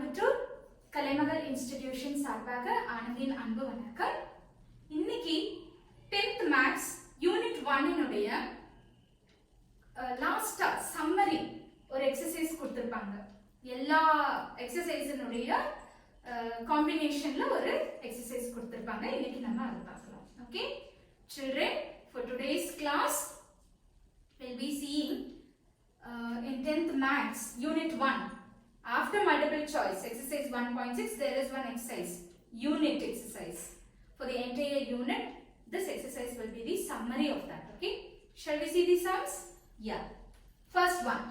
கோயம்புத்தூர் கலைமகள் institution சார்பாக ஆனந்தின் அன்பு வணக்கம். இன்னைக்கு 10th மேத்ஸ் யூனிட் 1 உடைய லாஸ்டா சம்மரி ஒரு எக்ஸசைஸ் கொடுத்திருப்பாங்க. எல்லா எக்ஸசைஸினுடைய காம்பினேஷன்ல ஒரு எக்ஸசைஸ் கொடுத்திருப்பாங்க. இன்னைக்கு நம்ம அதை பார்க்கலாம். Okay children, for today's class we'll be seeing in 10th maths unit 1 after multiple choice exercise 1.6 there is one exercise, unit exercise. For the entire unit this exercise will be the summary of that. Okay, shall we see the sums? Yeah, first one,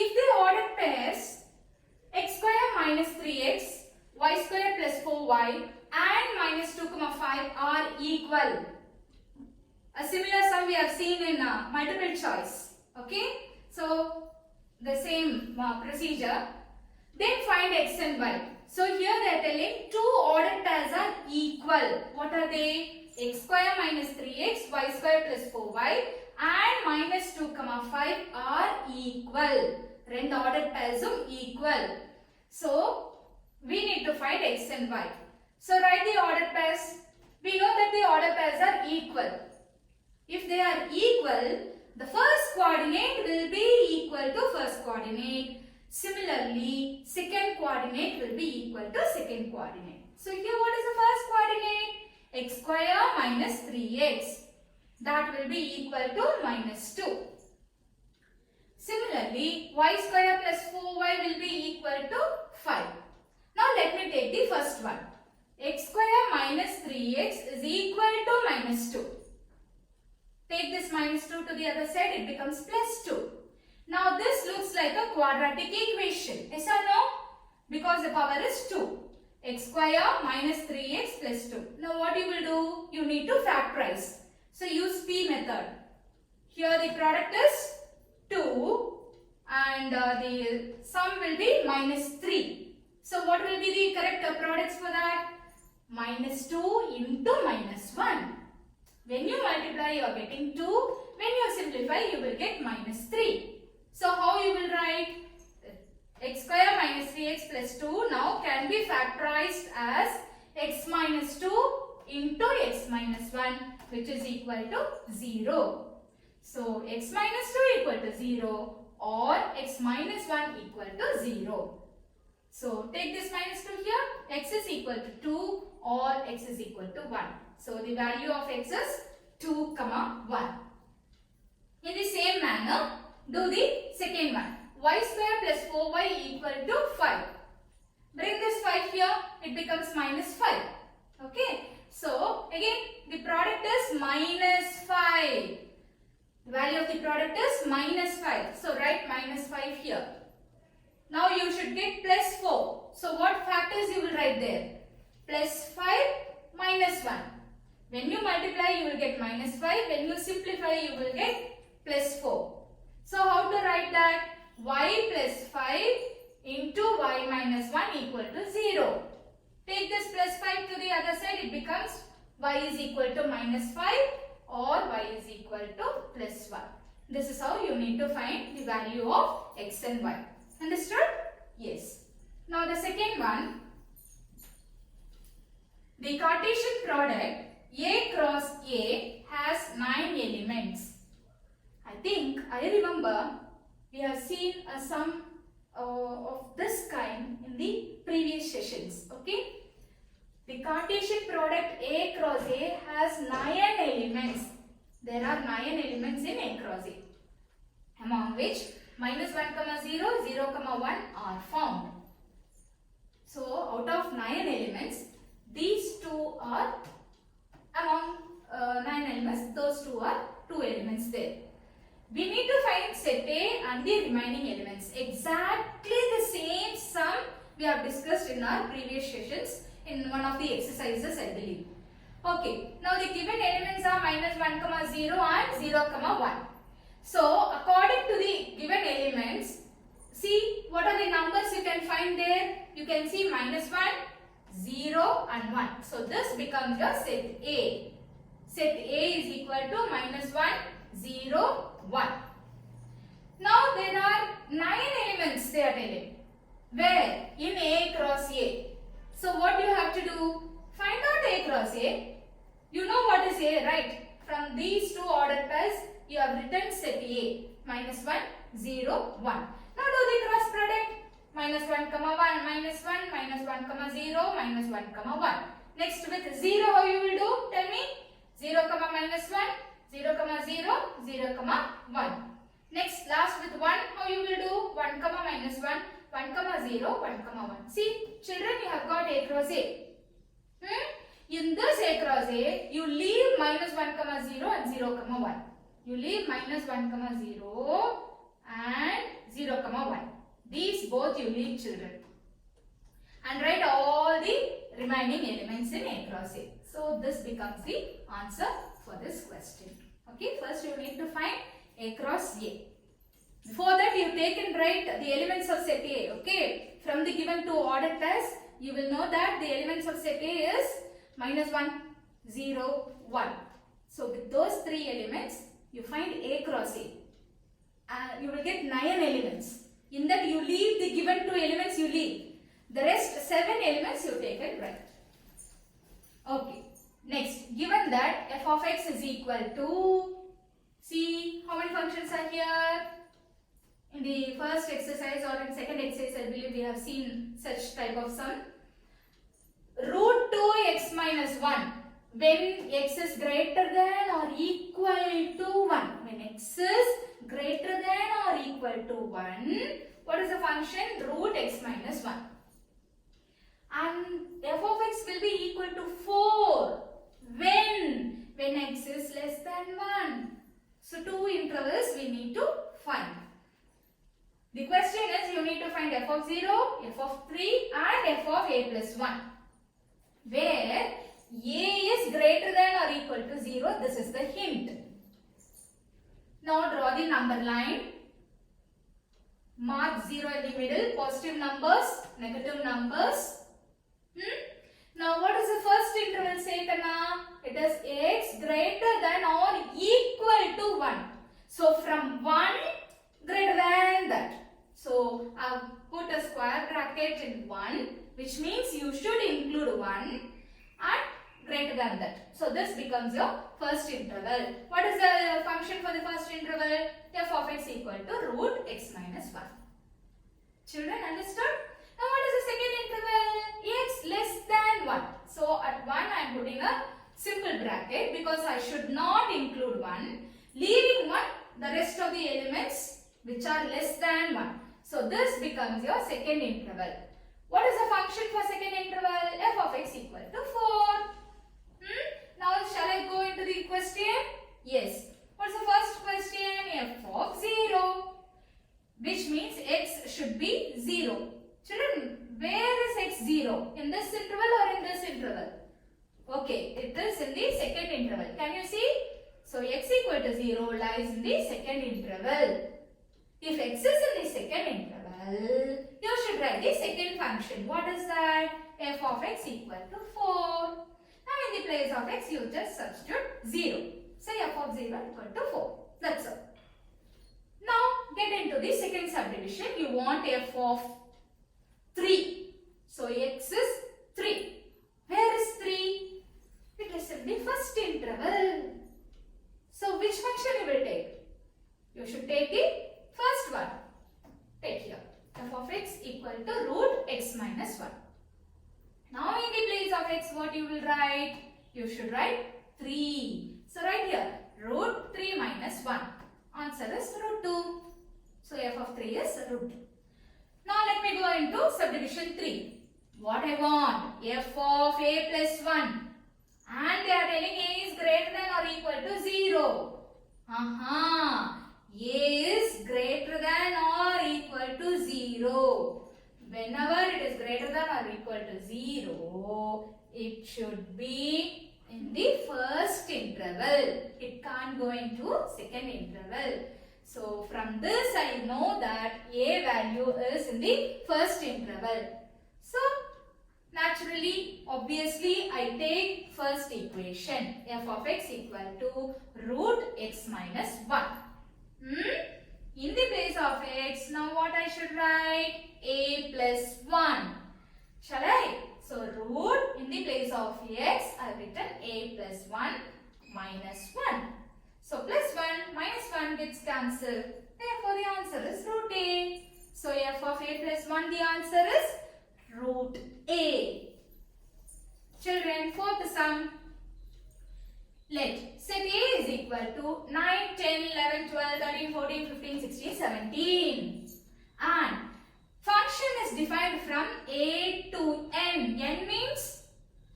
if the ordered pairs x square minus 3x y square plus 4y and minus 2,5 are equal. A similar sum we have seen in multiple choice. Okay, so the same procedure. Then find x and y. So here they are telling two ordered pairs are equal. What are they? X square minus 3x, y square plus 4y and minus 2,5 are equal. Rend ordered pairs are equal. So we need to find x and y. So write the ordered pairs. We know that the ordered pairs are equal. If they are equal, the first coordinate will be equal to first coordinate. Similarly, second coordinate will be equal to second coordinate. So here what is the first coordinate? X square minus 3x. That will be equal to minus 2. Similarly, y square plus 4y will be equal to 5. Now let me take the first one. X square minus 3x is equal to minus 2. Take this minus 2 to the other side, it becomes plus 2. Now this looks like a quadratic equation. Yes or no? Because the power is 2. X square minus 3x plus 2. Now what you will do? You need to factorize. So use P method. Here the product is 2 and the sum will be minus 3. So what will be the correct products for that? Minus 2 into minus 1. When you multiply, you are getting 2. When you simplify, you will get minus 3. So how you will write? X square minus 3x plus 2 now can be factorized as x minus 2 into x minus 1, which is equal to 0. So x minus 2 equal to 0 or x minus 1 equal to 0. So take this minus 2 here. X is equal to 2 or x is equal to 1. So the value of x is 2, 1. In the same manner, do the second one. Y square plus 4y equal to 5. Bring this 5 here, it becomes minus 5. Okay. So again the product is minus 5. The value of the product is minus 5. So write minus 5 here. Now you should get plus 4. So what factors you will write there? Plus 5 minus 1. When you multiply, you will get minus 5. When you simplify, you will get plus 4. So how to write that? Y plus 5 into y minus 1 equal to 0. Take this plus 5 to the other side. It becomes y is equal to minus 5 or y is equal to plus 1. This is how you need to find the value of x and y. Understood? Yes. Now the second one. The Cartesian product A cross A has 9 elements. I think I remember we have seen a sum of this kind in the previous sessions. Okay, the Cartesian product A cross A has 9 elements. There are 9 elements in A cross A, among which minus 1, 0, 0, 1 are found. So out of 9 elements, these two are among 9 elements, those two are 2 elements there. We need to find set A and the remaining elements. Exactly the same sum we have discussed in our previous sessions in one of the exercises, I believe. Okay, now the given elements are minus 1, 0 and 0, 1. So according to the given elements, see what are the numbers you can find there. You can see minus 1, 0 and 1. So this becomes your set A. Set A is equal to minus 1, 0, 1. Now there are 9 elements they are telling. Where? In A cross A. So what you have to do? Find out A cross A. You know what is A, right? From these two ordered pairs, you have written set A. Minus 1, 0, 1. Now do the cross product. Minus 1, comma 1, minus 1, minus 1, comma 0, minus 1, comma 1. Next with 0, how you will do? Tell me. 0, comma minus 1, 0, comma 0, 0, comma 1. Next, last with 1, how you will do? 1, comma minus 1, 1, comma 0, 1, comma 1. See, children, you have got A cross A. In this A cross A, you leave minus 1, comma 0 and 0, comma 1. You leave minus 1, comma 0 and 0, comma 1. These both you leave, children. And write all the remaining elements in A cross A. So this becomes the answer for this question. Okay, first you need to find A cross A. Before that, you take and write the elements of set A. Okay, from the given two ordered pairs, you will know that the elements of set A is minus 1, 0, 1. So with those three elements, you find A cross A. You will get 9 elements. In that, you leave the given two elements, you leave. The rest 7 elements you take and write. Okay. Next, given that f of x is equal to, see how many functions are here? In the first exercise or in second exercise, I believe we have seen such type of sum. Root 2x minus 1 when x is greater than or equal to 1. When x is greater than or equal to 1, what is the function? Root x minus 1. And f of x will be equal to 4 when x is less than 1. So two intervals we need to find. The question is you need to find f of 0, f of 3 and f of a plus 1. Where a is greater than or equal to 0, this is the hint. Now draw the number line. Mark 0 in the middle, positive numbers, negative numbers. Now what is the first interval say, Kana? It is x greater than or equal to 1. So from 1 greater than that. So I have put a square bracket in 1, which means you should include 1 and greater than that. So this becomes your first interval. What is the function for the first interval? F of x equal to root x minus 1. Children, understood? Now what is the second interval? X less than 1. So at 1 I am putting a simple bracket because I should not include 1. Leaving 1, the rest of the elements which are less than 1. So this becomes your second interval. What is the function for second interval? F of x equal to 4. Now shall I go into the question? Yes. What is the first question? F of 0. Which means x should be 0. Children, where is x 0? In this interval or in this interval? Okay, it is in the second interval. Can you see? So x equal to 0 lies in the second interval. If x is in the second interval, you should write the second function. What is that? F of x equal to 4. Now in the place of x, you just substitute 0. So f of 0 equal to 4. That's all. Now get into the second subdivision. You want f of 3. So x is 3. Where is 3? It is in the first interval. So which function you will take? You should take the first one. Take here. F of x equal to root x minus 1. Now in the place of x, what you will write? You should write 3. So write here root 3 minus 1. Answer is root 2. So f of 3 is root 2. Now let me go into subdivision 3. What I want? F of a plus 1. And they are telling a is greater than or equal to 0. A is greater than or equal to 0. Whenever it is greater than or equal to 0, it should be in the first interval. It can't go into second interval. So from this I know that a value is in the first interval. So naturally, obviously I take first equation. F of x equal to root x minus 1. In the place of x, now what I should write? A plus 1. Shall I? So root in the place of x, I have written a plus 1 minus 1. So plus 1 minus 1 gets cancelled. Therefore the answer is root a. So f of a plus 1, the answer is root a. Children, fourth sum. Let set A is equal to 9, 10, 11, 12, 13, 14, 15, 16, 17. And function is defined from A to N. N means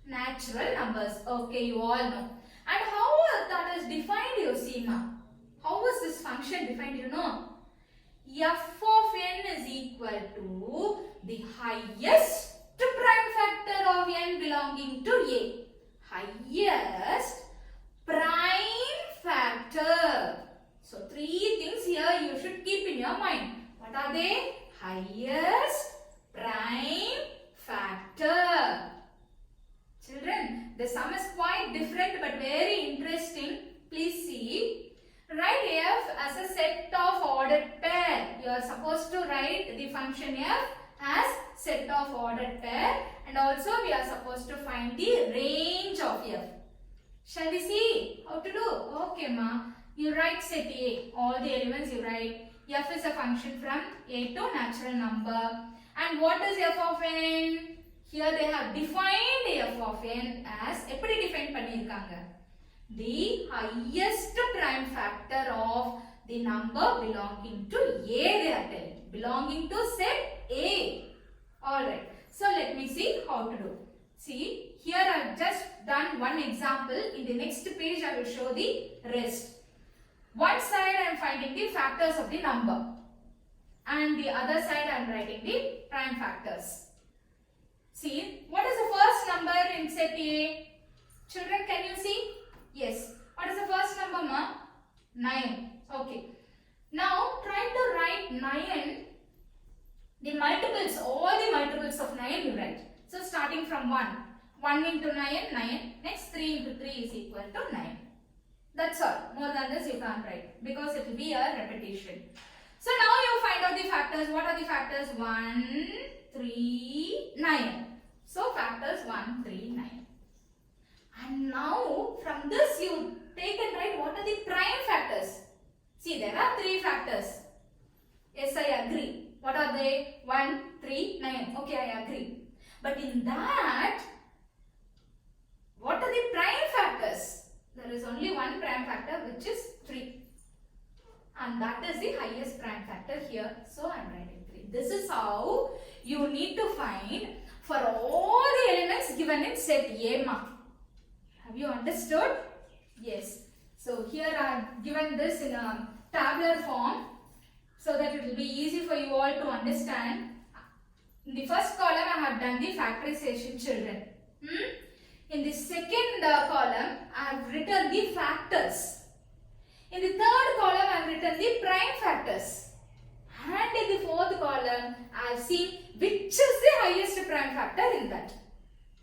natural numbers. Okay, you all know. And how that is defined, you see now. How is this function defined, you know? F of N is equal to the highest prime factor of N belonging to A. Highest prime factor. So three things here you should keep in your mind. What are they? Highest prime factor. Children, the sum is quite different but very interesting. Please see. Write f as a set of ordered pair. You are supposed to write the function f as set of ordered pair, and also we are supposed to find the range of f. Shall we see how to do? Okay, ma. You write set A. All the elements you write. F is a function from A to natural number. And what is f of n? Here they have defined f of n as எப்படி define பண்ணிருக்காங்க? The highest prime factor of the number belonging to A, they are telling. Belonging to set A. Alright. So let me see how to do. See, here I have just done one example. In the next page I will show the rest. One side I am finding the factors of the number. And the other side I am writing the prime factors. See, what is the first number in set A? Children, can you see? Yes. What is the first number, ma? 9. Okay. Now, try to write 9. The multiples, all the multiples of 9 you write. So, starting from 1. 1 into 9, 9. Next, 3 into 3 is equal to 9. That's all. More than this you can't write because it will be a repetition. So, now you find out the factors. What are the factors? 1, 3, 9. So, factors 1, 3, 9. And now, from this you take and write what are the prime factors. See, there are 3 factors. Yes, I agree. What are they? 1, 3, 9. Okay, I agree. But in that, what are the prime factors? There is only one prime factor, which is 3. And that is the highest prime factor here. So, I am writing 3. This is how you need to find for all the elements given in set A. Have you understood? Yes. So, here I have given this in a tabular form so that it will be easy for you all to understand. In the first column, I have done the factorization, children. In the second column, I have written the factors. In the third column, I have written the prime factors. And in the fourth column, I have seen which is the highest prime factor in that.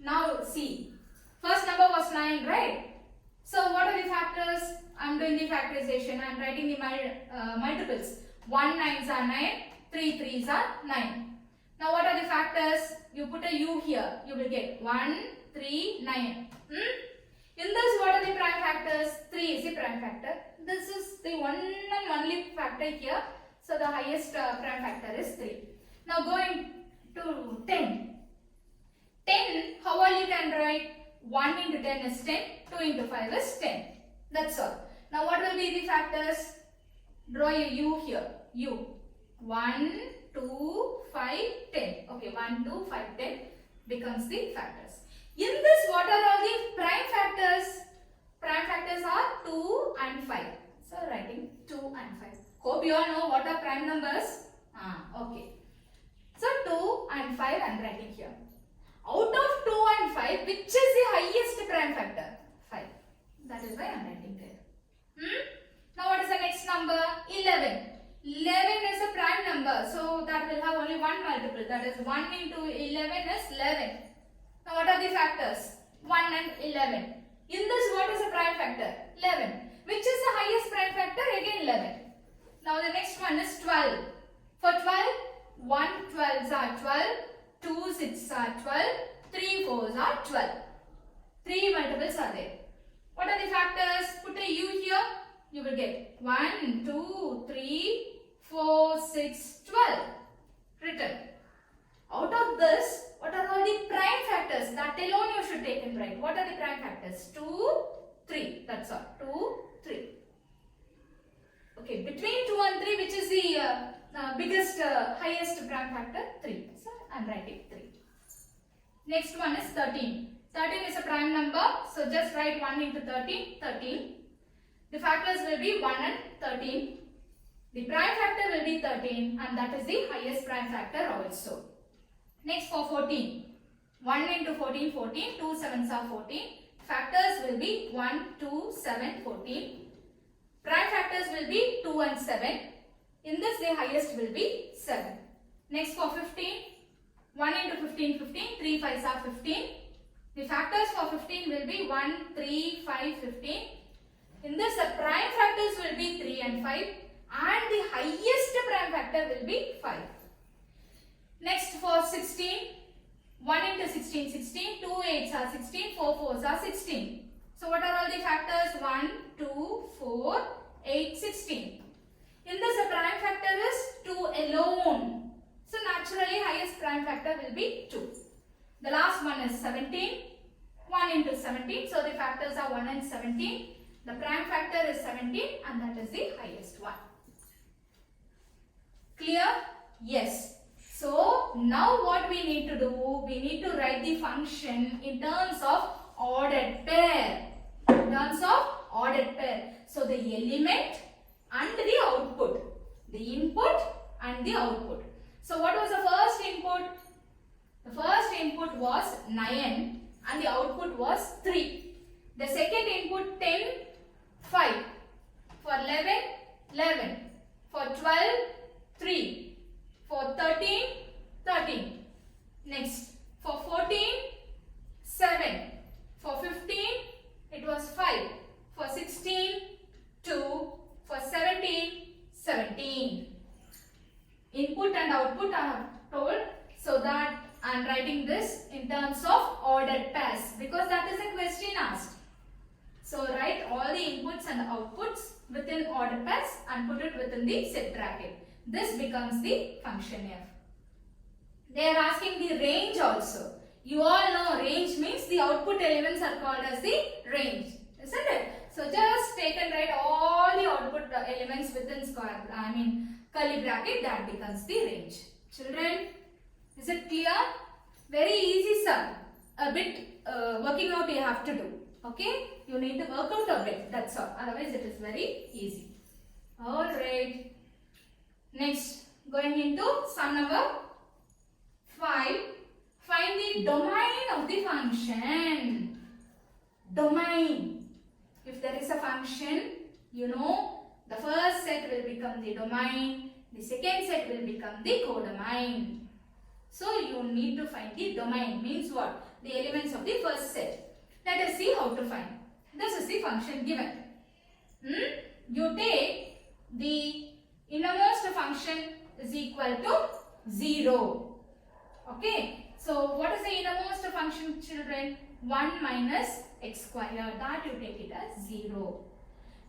Now, see. First number was 9, right? So, what are the factors? I am doing the factorization. I am writing the multiples. 1 9s are 9, 3 3s are 9. Now, what are the factors? You put a u here. You will get 1, 3, 9. In this, what are the prime factors? 3 is the prime factor. This is the one and only factor here. So, the highest prime factor is 3. Now, going to 10. 10, how all you can write? 1 into 10 is 10, 2 into 5 is 10. That's all. Now, what will be the factors? Draw a u here. U. 1, 2, 5, 10. Okay, 1, 2, 5, 10 becomes the factors. In this, what are all the prime factors? Prime factors are 2 and 5. So, writing 2 and 5. Hope you all know what are prime numbers. Okay. So, 2 and 5 I am writing here. Out of 2 and 5, which is the highest prime factor? 5. That is why I am writing there. Now, what is the next number? 11. 11 is a prime number. So, that will have only one multiple. That is 1 into 11 is 11. Now, what are the factors? 1 and 11. In this, what is the prime factor? 11. Which is the highest prime factor? Again 11. Now the next one is 12. For 12, 1 12s are 12, 2 6s are 12, 3 4s are 12. 3 multiples are there. What are the factors? Put a u here. You will get 1, 2, 3, 4, 6, 12. Written. Out of this, what are all the prime factors? That alone you should take and write. What are the prime factors? 2, 3. That's all. 2, 3. Okay, between 2 and 3, which is the biggest, highest prime factor? 3. So, I am writing 3. Next one is 13. 13 is a prime number. So, just write 1 into 13. 13. The factors will be 1 and 13. The prime factor will be 13 and that is the highest prime factor also. Next for 14. 1 into 14, 14. 2 7s are 14. Factors will be 1, 2, 7, 14. Prime factors will be 2 and 7. In this the highest will be 7. Next for 15. 1 into 15, 15. 3 5s are 15. The factors for 15 will be 1, 3, 5, 15. In this the prime factors will be 3 and 5. And the highest prime factor will be 5. Next for 16. 1 into 16, 16. 2 8s are 16. 4 4s are 16. So what are all the factors? 1, 2, 4, 8, 16. In this the prime factor is 2 alone. So naturally highest prime factor will be 2. The last one is 17. 1 into 17. So the factors are 1 and 17. The prime factor is 17 and that is the highest one. Clear? Yes. So now what we need to do? We need to write the function in terms of ordered pair. In terms of ordered pair. So the element and the output. The input and the output. So what was the first input? The first input was 9 and the output was 3. The second input 10, 5. For 11, 11. For 12, 3. For 13, 13. Next, for 14, 7. For 15, it was 5. For 16, 2. For 17, 17. Input and output I have told, so that I am writing this in terms of ordered pairs because that is a question asked. So write all the inputs and outputs within ordered pairs and put it within the set bracket. This becomes the function f. They are asking the range also. You all know range means the output elements are called as the range, isn't it? So just take and write all the output elements within curly bracket, that becomes the range. Children, is it clear? Very easy sum. A bit working out you have to do. Okay? You need to work out a bit. That's all. Otherwise it is very easy. Alright. Next, going into sum number 5. Find the domain of the function. Domain. If there is a function, you know, the first set will become the domain. The second set will become the codomain. So you need to find the domain. Means what? The elements of the first set. Let us see how to find. This is the function given. You take the innermost function is equal to 0. Okay. So what is the innermost function, children? 1 minus x square. That you take it as 0.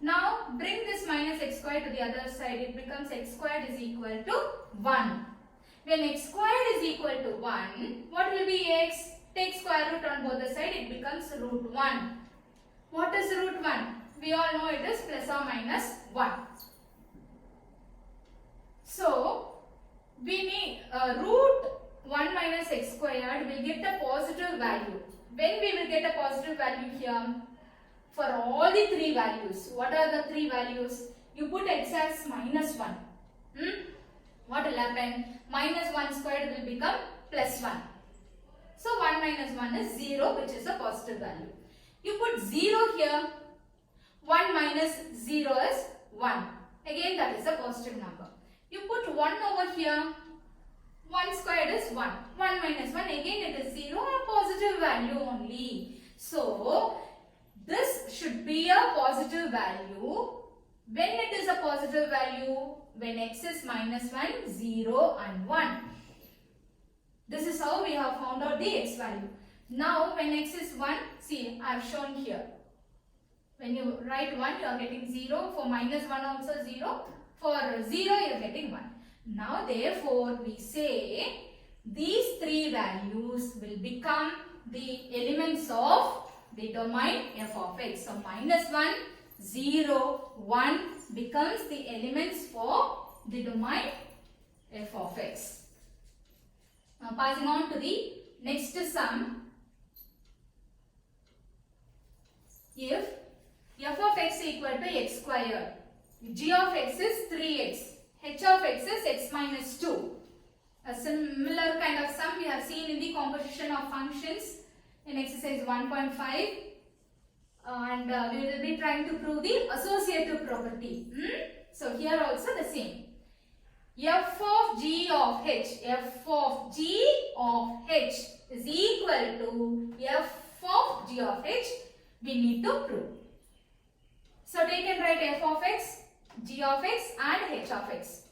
Now bring this minus x squared to the other side. It becomes x squared is equal to 1. When x squared is equal to 1, what will be x? Take square root on both the sides. It becomes root 1. What is root 1? We all know it is plus or minus 1. So we need root 1 minus x squared will get a positive value. When we will get a positive value here? For all the 3 values. What are the 3 values? You put x as minus 1. What will happen? Minus 1 squared will become plus 1. So 1 minus 1 is 0, which is a positive value. You put 0 here. 1 minus 0 is 1. Again that is a positive number. You put 1 over here. 1 squared is 1. 1 minus 1, again it is 0, a positive value only. So this should be a positive value When it is a positive value, when x is minus 1, 0 and 1. This is how we have found out the x value. Now when x is 1, see I have shown here. When you write 1, you are getting 0. For minus 1 also 0. For 0 you are getting 1. Now therefore we say these three values will become the elements of the domain f of x. So minus 1, 0, 1 becomes the elements for the domain f of x. Now passing on to the next sum. If f of x equal to x squared, g of x is 3x, h of x is x minus 2. A similar kind of sum we have seen in the composition of functions in exercise 1.5 and we will be trying to prove the associative property. So here also the same. F of g of h, f of g of h is equal to f of g of h, we need to prove. So take and write f of x, g of x and h of x.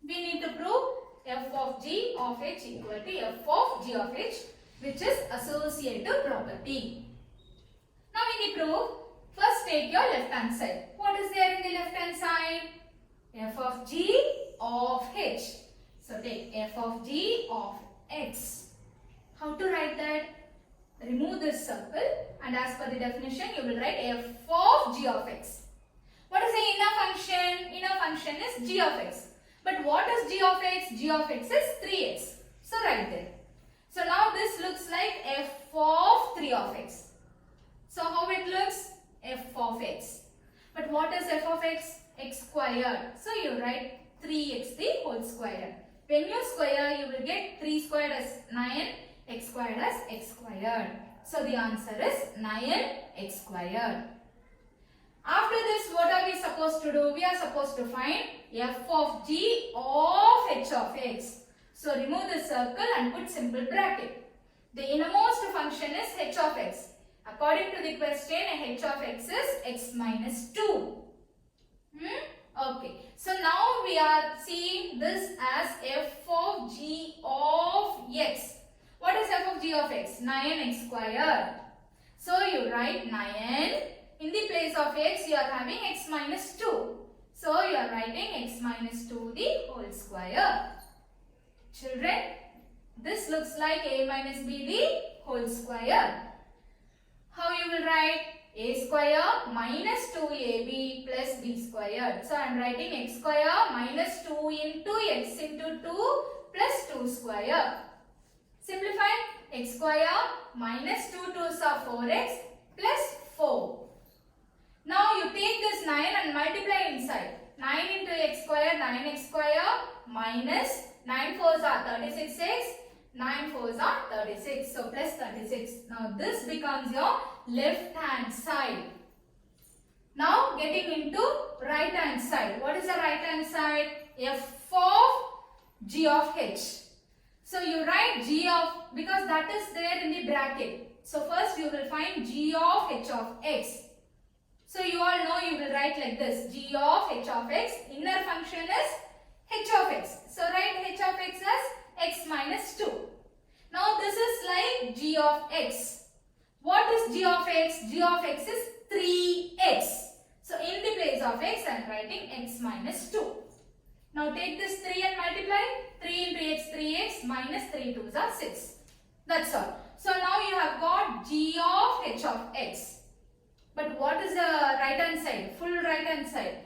We need to prove f of g of h equal to f of g of h, which is associative property. Now when you prove, first take your left hand side. What is there in the left hand side? F of g of h. So take f of g of x. How to write that? Remove this circle and as per the definition you will write f of g of x. What is the inner function? Inner function is g of x. But what is g of x? G of x is 3x. So write there. So now this looks like f of 3 of x. So how it looks? F of x. But what is f of x? X squared. So you write 3x the whole square. When you square, you will get 3 squared as 9, x squared as x squared. So the answer is 9x squared. After this, what are we supposed to do? We are supposed to find f of g of h of x. So remove the circle and put simple bracket. The innermost function is h of x. According to the question, h of x is x minus 2. Okay. So now we are seeing this as f of g of x. What is f of g of x? 9x squared. So you write 9. In the place of x, you are having x minus 2. So you are writing x minus 2 the whole square. Children, this looks like a minus b the whole square. How you will write? A square minus 2ab plus b squared. So I am writing x square minus 2 into x into 2 plus 2 square. Simplify. X square minus 2 2s are 4x plus 4. Now you take this 9 and multiply inside. 9 into x square, 9x square minus 9 4s are 36x. 9 4s are 36. So plus 36. Now this becomes your left hand side. Now getting into right hand side. What is the right hand side? F of g of h. So you write g of, because that is there in the bracket. So first you will find g of h of x. So you all know you will write like this. G of h of x. Inner function is h of x. So write h of x as x minus 2. Now this is like g of x. What is g of x? G of x is 3x. So in the place of x I am writing x minus 2. Now take this 3 and multiply. 3 into x, 3x minus 3 2s are 6. That's all. So now you have got g of h of x. But what is the right hand side? Full right hand side.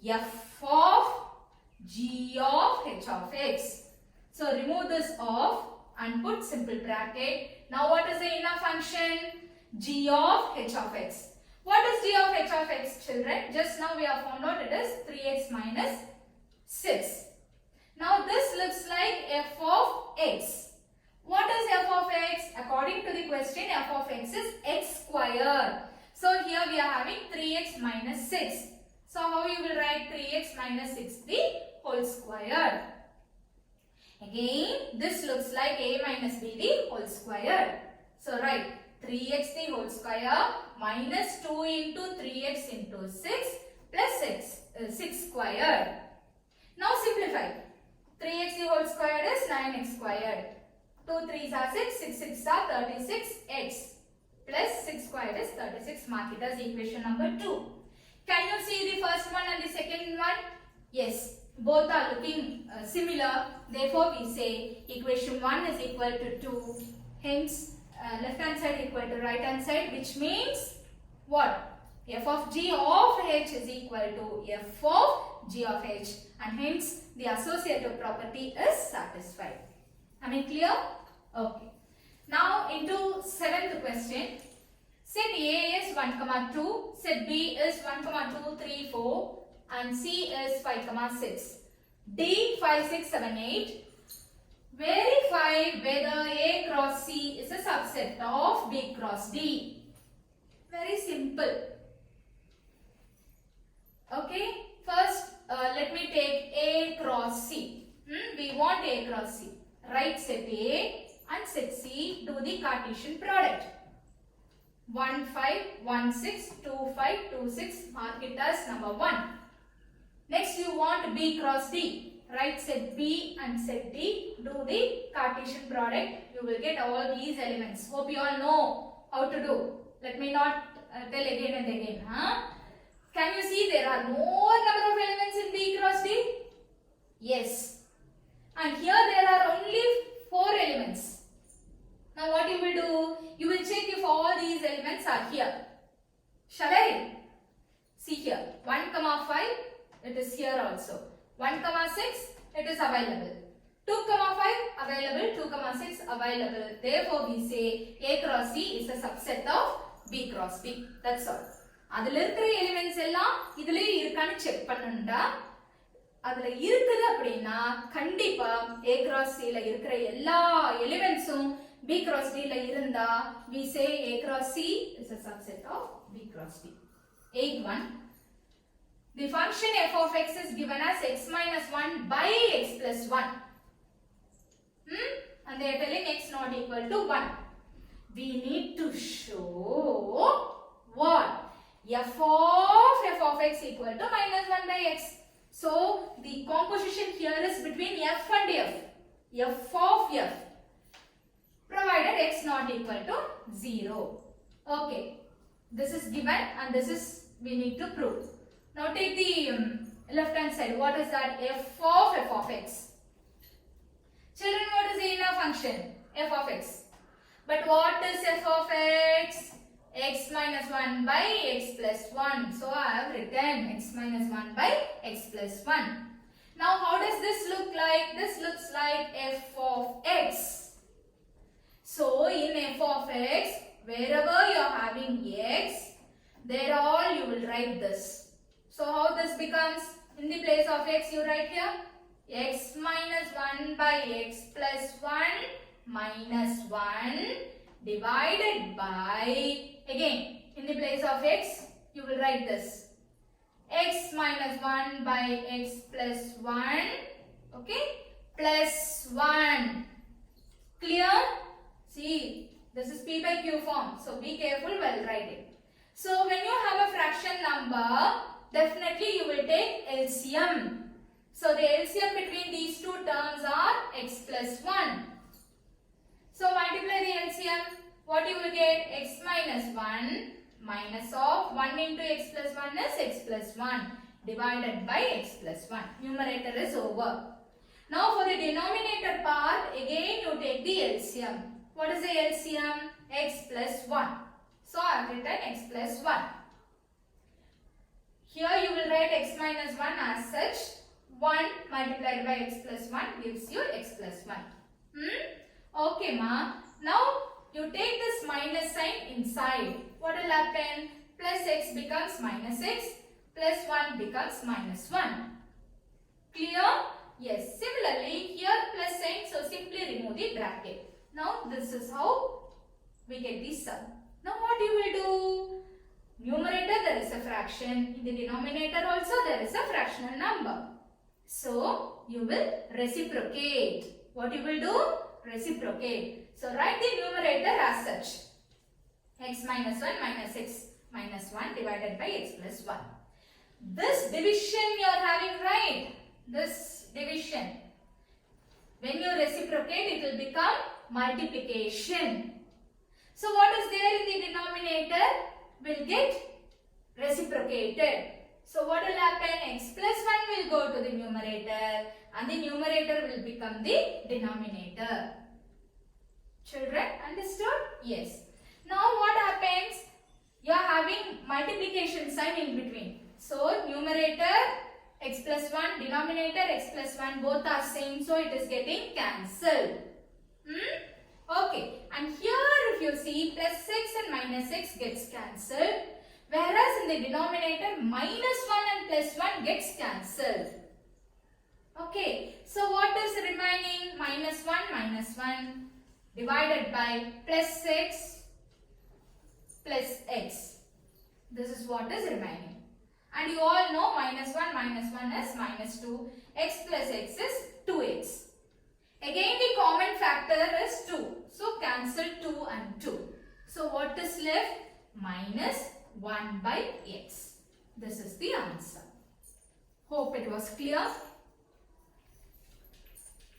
F of g of h of x. So remove this off and put simple bracket. Now what is the inner function? G of h of x. What is g of h of x, children? Just now we have found out it is 3x minus 6. Now this looks like f of x. What is f of x? According to the question, f of x is x squared. So here we are having 3x minus 6. So how you will write 3x minus 6 the whole squared. Again, this looks like a minus b the whole squared. So write 3x the whole square minus 2 into 3x into 6 plus 6 squared. Now simplify. 3x whole squared is 9x squared. 2 3s are 6, 6 6 are 36x plus 6 squared is 36. Mark it as equation number 2. Can you see the first one and the second one? Yes, both are looking similar. Therefore, we say equation 1 is equal to 2. Hence, left hand side equal to right hand side, which means what? F of g of h is equal to f of g of h, and hence the associative property is satisfied. Am I clear? Okay. Now into 7th question. Set A is 1, 2, set B is 1, 2, 3, 4 and C is 5, 6. D 5, 6, 7, 8. Verify whether A cross C is a subset of B cross D. Very simple. Okay, first let me take A cross C. We want A cross C. Write set A and set C, do the Cartesian product. 1, 5, 1, 6, 2, 5, 2, 6, mark it as number 1. Next you want B cross D. Write set B and set D, do the Cartesian product. You will get all these elements. Hope you all know how to do. Let me not tell again and again. Can you see there are more number of elements in B cross D? Yes. And here there are only 4 elements. Now what you will do? You will check if all these elements are here. Shall I? See here. 1, 5, it is here also. 1, 6, it is available. 2, 5, available. 2, 6, available. Therefore, we say A cross C is a subset of B cross D. That's all. அதில் இருக்கிற elements எல்லாம் இதுலயே இருக்கான்னு check பண்ணணும்டா. அதுல இருக்குது அப்படின்னா கண்டிப்பா A cross C ல இருக்கிற எல்லா எலிமெண்ட்ஸும் B cross D ல இருந்தா we say A cross C is a subset of B cross D. 8.1. The function f of x is given as x minus 1 by x plus 1. And they are telling x not equal to 1. We need to show what? F of x equal to minus 1 by x. So, the composition here is between f and f. F of f. Provided x not equal to 0. Okay. This is given and this is we need to prove. Now take the left hand side. What is that? F of x. Children, what is the inner function? F of x. But what is f of x? X minus 1 by x plus 1. So I have written x minus 1 by x plus 1. Now how does this look like? This looks like f of x. So in f of x, wherever you are having x, there all you will write this. So how this becomes? In the place of x you write here x minus 1 by x plus 1 minus 1 divided by, again in the place of x you will write this x minus 1 by x plus 1, okay, plus 1. Clear? See, this is p by q form, so be careful while writing. So when you have a fraction number, definitely you will take LCM. So the LCM between these two terms are x plus 1. So multiply the LCM. What you will get? X minus 1 minus of 1 into x plus 1 is x plus 1 divided by x plus 1. Numerator is over. Now for the denominator part, again you take the LCM. What is the LCM? X plus 1. So I have written x plus 1. Here you will write x minus 1 as such. 1 multiplied by x plus 1 gives you x plus 1. Okay ma. Now you take this minus sign inside. What will happen? Plus x becomes minus x. Plus 1 becomes minus 1. Clear? Yes. Similarly, here plus sign, so simply remove the bracket. Now this is how we get the sum. Now what you will do? Numerator there is a fraction. In the denominator also there is a fractional number. So you will reciprocate. What you will do? Reciprocate. So write the numerator as such. X minus 1 minus x minus 1 divided by x plus 1. this division you are having, right? This division. When you reciprocate, it will become multiplication. So what is there in the denominator will get reciprocated. So what will happen? X plus 1 will go to the numerator and the numerator will become the denominator. Children, understood? Yes. Now what happens? You are having multiplication sign in between. So numerator x plus 1, denominator x plus 1, both are same. So it is getting cancelled. Okay. And here if you see plus 6 and minus 6 gets cancelled. Whereas in the denominator minus 1 and plus 1 gets cancelled. Okay. So what is remaining? Minus 1 divided by plus 6 plus x. This is what is remaining. And you all know minus 1 is minus 2. X plus x is 2x. Again the common factor is 2. So cancel 2 and 2. So what is left? Minus 1 by x. This is the answer. Hope it was clear.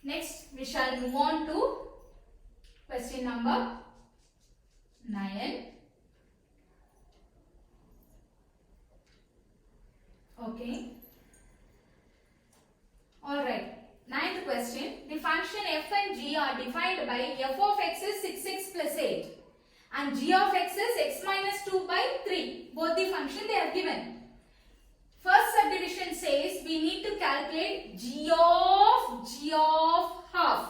Next we shall move on to question number 9. Okay. Alright. Ninth question. The function f and g are defined by f of x is 6x plus 8 and g of x is x minus 2 by 3. Both the function they are given. First subdivision says we need to calculate g of half.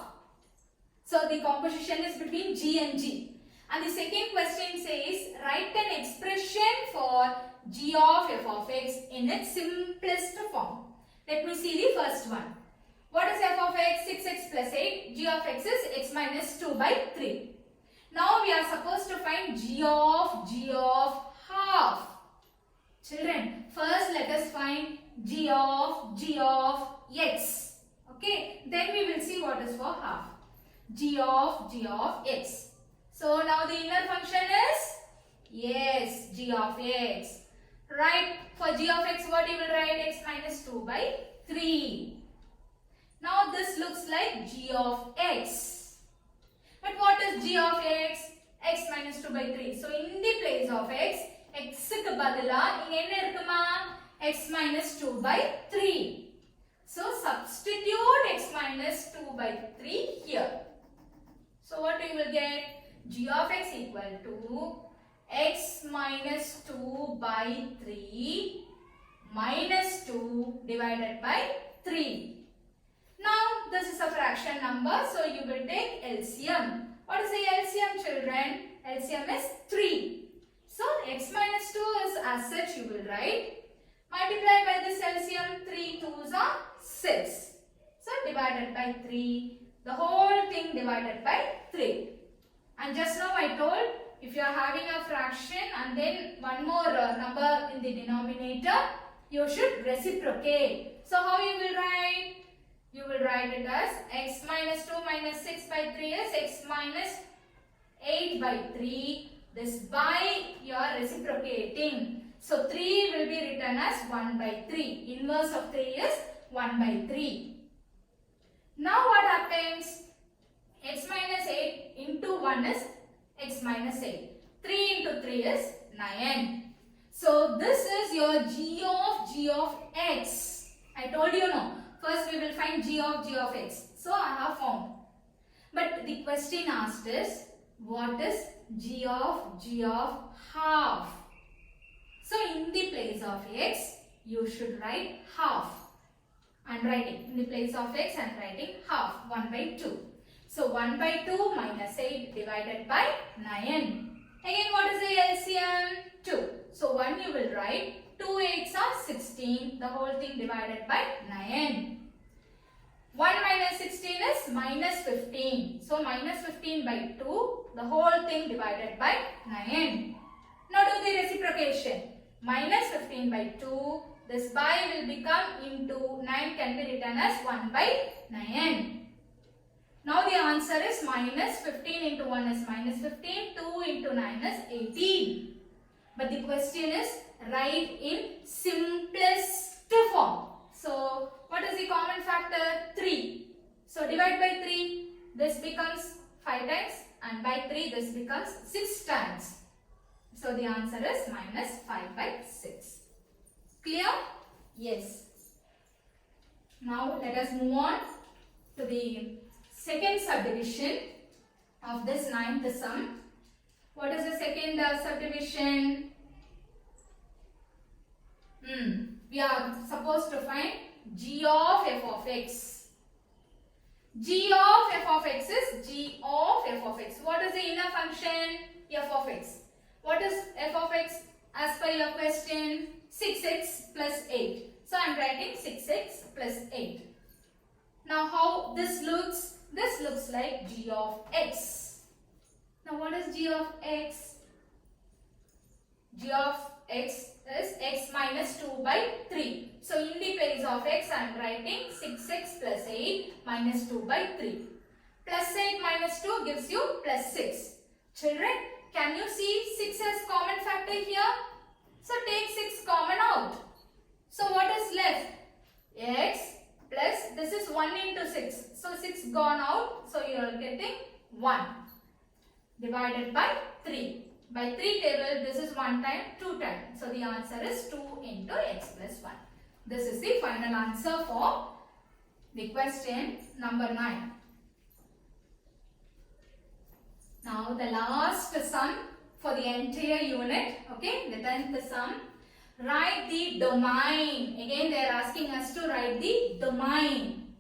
So the composition is between g and g. And the second question says write an expression for g of f of x in its simplest form. Let me see the first one. What is f of x? 6x plus 8. G of x is x minus 2 by 3. Now we are supposed to find g of half. Children, first let us find g of x. Okay, then we will see what is for half. G of x. So now the inner function is? Yes, g of x. Right, for g of x what you will write? X minus 2 by 3. Now this looks like g of x. But what is g of x? X minus 2 by 3. So in the place of x, x க்கு பதிலா இங்க என்ன இருக்குமா? X minus 2 by 3. So substitute x minus 2 by 3 here. So what we will get? G of x equal to x minus 2 by 3 minus 2 divided by 3. Now this is a fraction number, so you will take LCM. What is the LCM, children? LCM is 3. So x minus 2 is as such you will write. Multiply by this LCM, 3 2s are 6. So divided by 3. The whole thing divided by 3. And just now I told, if you are having a fraction and then one more number in the denominator, you should reciprocate. So how you will write? You will write it as x minus 2 minus 6 by 3 is x minus 8 by 3. This by you are reciprocating. So 3 will be written as 1 by 3. Inverse of 3 is 1 by 3. Now what happens? X minus 8 into 1 is x minus 8. 3 into 3 is 9. So this is your g of x. I told you no. First we will find g of x. So I have found. But the question asked is, what is g of half? So in the place of x, you should write half. I am writing in the place of x, I am writing half, 1 by 2. So 1 by 2 minus 8 divided by 9. Again, what is the LCM? 2. So 1 you will write. 2 8s are 16. The whole thing divided by 9. 1 minus 16 is minus 15. So minus 15 by 2. The whole thing divided by 9. Now do the reciprocation. Minus 15 by 2. This by will become into 9 can be written as 1 by 9. Now the answer is minus 15 into 1 is minus 15. 2 into 9 is 18. But the question is write in simplest form. So what is the common factor? 3. So divide by 3. This becomes 5 times and by 3 this becomes 6 times. So the answer is minus 5 by 6. Clear? Yes. Now let us move on to the second subdivision of this ninth sum. What is the second subdivision? We are supposed to find g of f of x. G of f of x is g of f of x. What is the inner function? F of x. What is f of x as per your question? 6x plus 8. So I am writing 6x plus 8. Now how this looks? This looks like g of x. Now what is g of x? G of x is x minus 2 by 3. So in the place of x I am writing 6x plus 8 minus 2 by 3. Plus 8 minus 2 gives you plus 6. Children, can you see 6 as common factor here? So take 6 common out. So what is left? X plus this is 1 into 6. So 6 gone out. So you are getting 1 divided by 3. By 3 table this is 1 time, 2 times. So the answer is 2 into x plus 1. This is the final answer for the question number 9. Now the last sum for the entire unit, okay, the 10th sum. Write the domain. Again they are asking us to write the domain.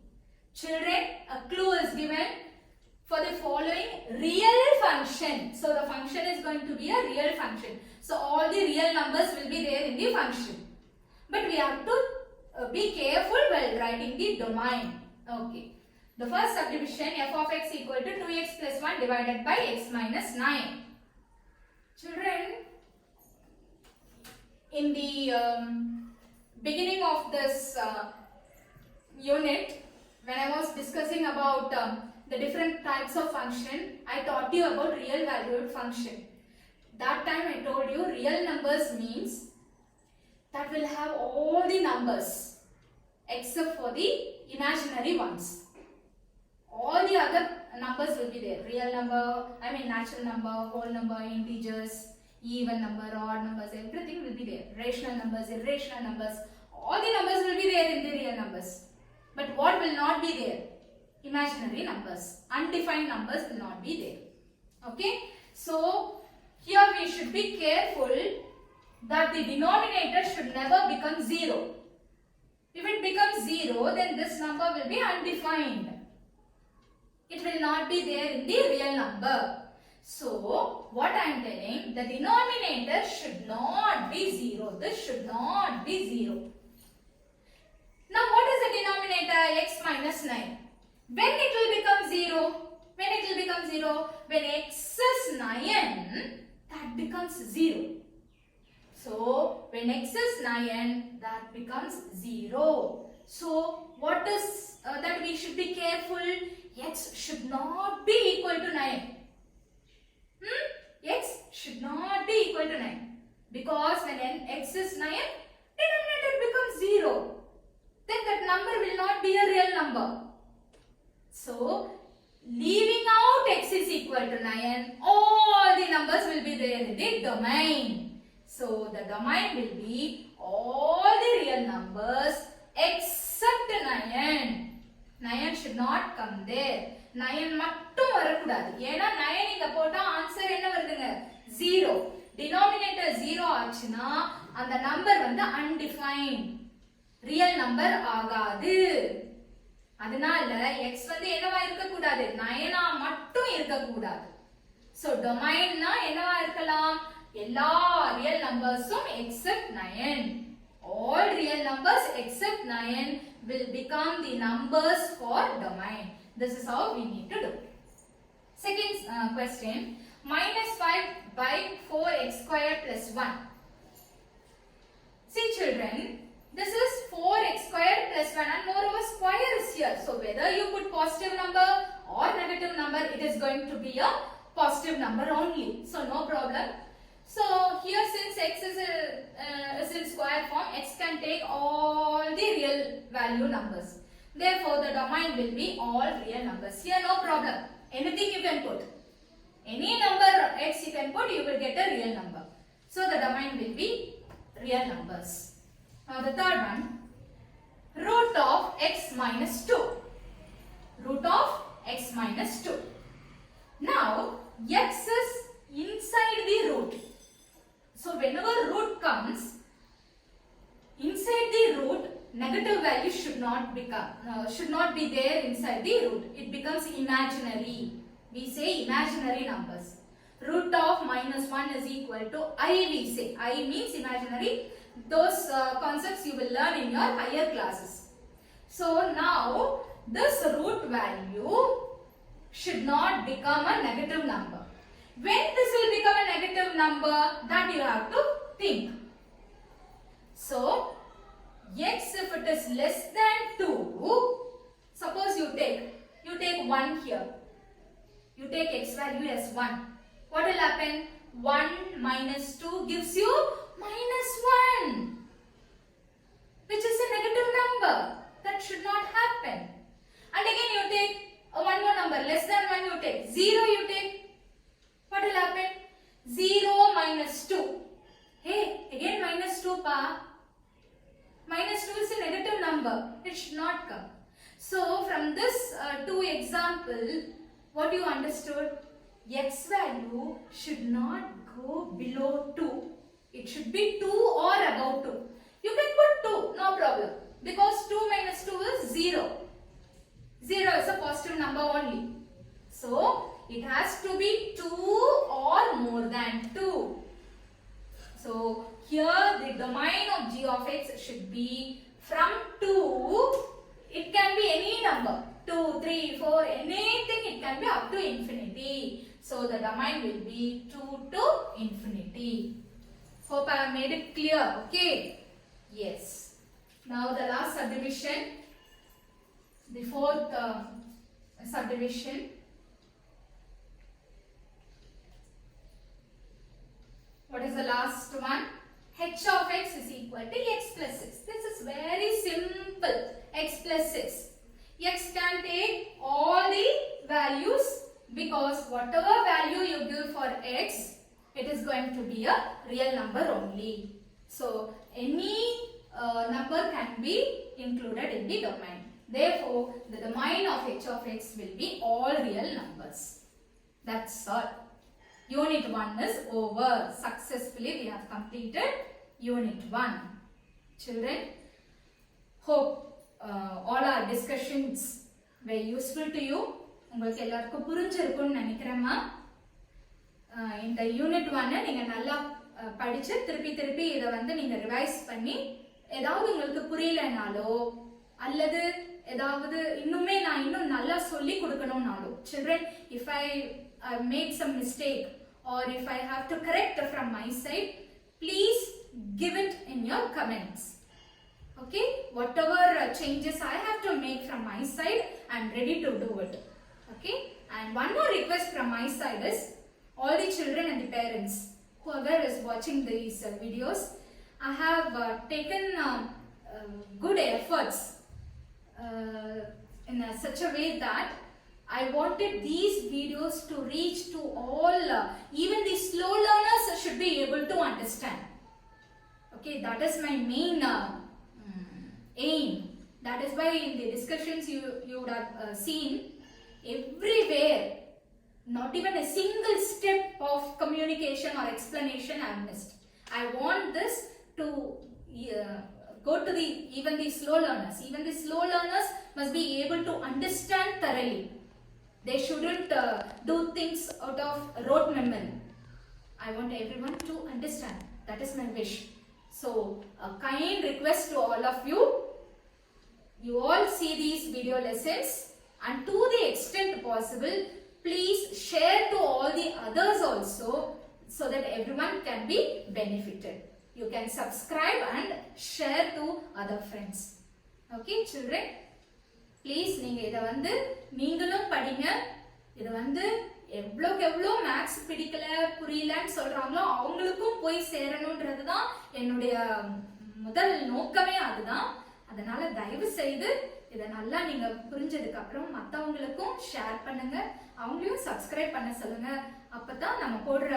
Children, a clue is given for the following real function. So the function is going to be a real function. So all the real numbers will be there in the function. But we have to be careful while writing the domain. Okay. The first subdivision f of x equal to 2x plus 1 divided by x minus 9. Children, in the beginning of this unit, when I was discussing about the different types of function, I taught you about real valued function. That time I told you real numbers means that will have all the numbers except for the imaginary ones. All the other numbers will be there. Real number, I mean natural number, whole number, integers, even number, odd numbers, everything will be there. Rational numbers, irrational numbers, all the numbers will be there in the real numbers. But what will not be there? Imaginary numbers. Undefined numbers will not be there. Okay? So, here we should be careful that the denominator should never become 0. If it becomes 0, then this number will be undefined. It will not be there in the real number. So, what I am telling, the denominator should not be 0. This should not be 0. Now, what is the denominator? X minus 9. When it will become 0? When it will become 0? When x is 9, that becomes 0. So, when x is 9, that becomes 0. So, what is that we should be careful? X should not be equal to 9. X should not be equal to 9. Because when x is 9, denominator becomes 0. Then that number will not be a real number. So, leaving out x is equal to 9, all the numbers will be there in the domain. So, the domain will be all the real numbers except 9. 9 should not come there. 9 மட்டும் வரக்கூடாது. ஏன்னா 9 இங்க போட்டா answer என்ன வருதுங்க? 0. Denominator 0 ஆச்சுனா அந்த number வந்து undefined. Real number ஆகாது. அதனால x வந்து என்னவா இருக்க கூடாது? 9 மட்டும் இருக்க கூடாது. So domainனா என்னவா இருக்கலாம்? எல்லா real numbersum except 9. All real numbers except 9 will become the numbers for domain. This is how we need to do. Second question, minus 5 by 4x square plus 1. See children, this is 4x square plus 1 and moreover square is here. So whether you put positive number or negative number, it is going to be a positive number only. So no problem. So here since x is in square form, x can take all the real value numbers. Therefore the domain will be all real numbers. Here no problem. Anything you can put. Any number x you can put, you will get a real number. So the domain will be real numbers. Now the third one, root of x minus 2. Root of x minus 2. Now x is inside the root. So whenever root comes, inside the root, negative value should not be there inside the root. It becomes imaginary. We say imaginary numbers. Root of minus 1 is equal to I, we say. I means imaginary. Those concepts you will learn in your higher classes. So now this root value should not become a negative number. When this will become a negative number, that you have to think. So x, if it is less than 2, suppose you take 1 here. You take x value as 1. What will happen? 1 minus 2 gives you minus 1, which is a negative number. That should not happen. And again you take one more number, less than 1 you take, 0 you take. What will happen? 0 minus 2. Hey, again minus 2 pa. Minus 2 is a negative number. It should not come. So from this 2 example, what you understood? X value should not go below 2. It should be 2 or above 2. You can put 2, no problem. Because 2 minus 2 is 0. 0 is a positive number only. So it has to be 2 or more than 2. So here the domain of g of x should be from 2. It can be any number. 2, 3, 4, anything, it can be up to infinity. So the domain will be 2 to infinity. Hope I have made it clear. Okay? Yes. Now the last subdivision, the fourth subdivision. What is the last one? H of x is equal to x plus 6. This is very simple. X plus 6. X can take all the values, because whatever value you give for x, it is going to be a real number only. So any number can be included in the domain. Therefore, the domain of h of x will be all real numbers. That's all. Unit 1 is over. Successfully we have completed Unit 1. Children, hope all our discussions were useful to you. உங்களுக்கு எல்லாருக்கும் புரிஞ்சிருக்கும்னு நினைக்கிறேம்மா. இந்த unit 1 நீங்க நல்லா படிச்சு திருப்பி இதை வந்து நீங்க ரிவைஸ் பண்ணி, ஏதாவது உங்களுக்கு புரியலனாலோ அல்லது ஏதாவது நான் இன்னும் நல்லா சொல்லி கொடுக்கணும்னாலோ, children, if I made some mistake or if I have to correct from my side, please give it in your comments. Okay, whatever changes I have to make from my side, I am ready to do it. Okay, and one more request from my side is, all the children and the parents, whoever is watching these videos, I have taken good efforts in such a way that I wanted these videos to reach to all, even the slow learners should be able to understand. Okay, that is my main aim. That is why in the discussions you would have seen, everywhere, not even a single step of communication or explanation I have missed. I want this to go to even the slow learners. Even the slow learners must be able to understand thoroughly. They shouldn't do things out of rote memory. I want everyone to understand. That is my wish. So, a kind request to all of you. You all see these video lessons, and to the extent possible, please share to all the others also, so that everyone can be benefited. You can subscribe and share to other friends. Okay, children? Please, நீங்க இதை வந்து நீங்களும் படிங்க. இதை வந்து எவ்வளோக்கு எவ்வளோ maths பிடிக்கல புரியலன்னு சொல்றாங்களோ அவங்களுக்கும் போய் சேரணும்ன்றது தான் என்னுடைய முதல் நோக்கமே அதுதான். அதனால தயவு செய்து இதை நல்லா நீங்க புரிஞ்சதுக்கு அப்புறம் மற்றவங்களுக்கும் ஷேர் பண்ணுங்க, அவங்களையும் சப்ஸ்கிரைப் பண்ண சொல்லுங்க. அப்பதான் நம்ம போடுற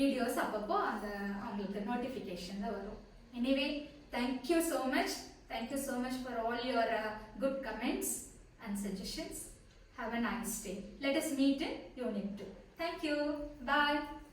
வீடியோஸ் அப்பப்போ அந்த அவங்களுக்கு நோட்டிஃபிகேஷன்ல வரும். Anyway thank you so much. Thank you so much for all your good comments and suggestions. Have a nice day. Let us meet in Unit 2. Thank you. Bye.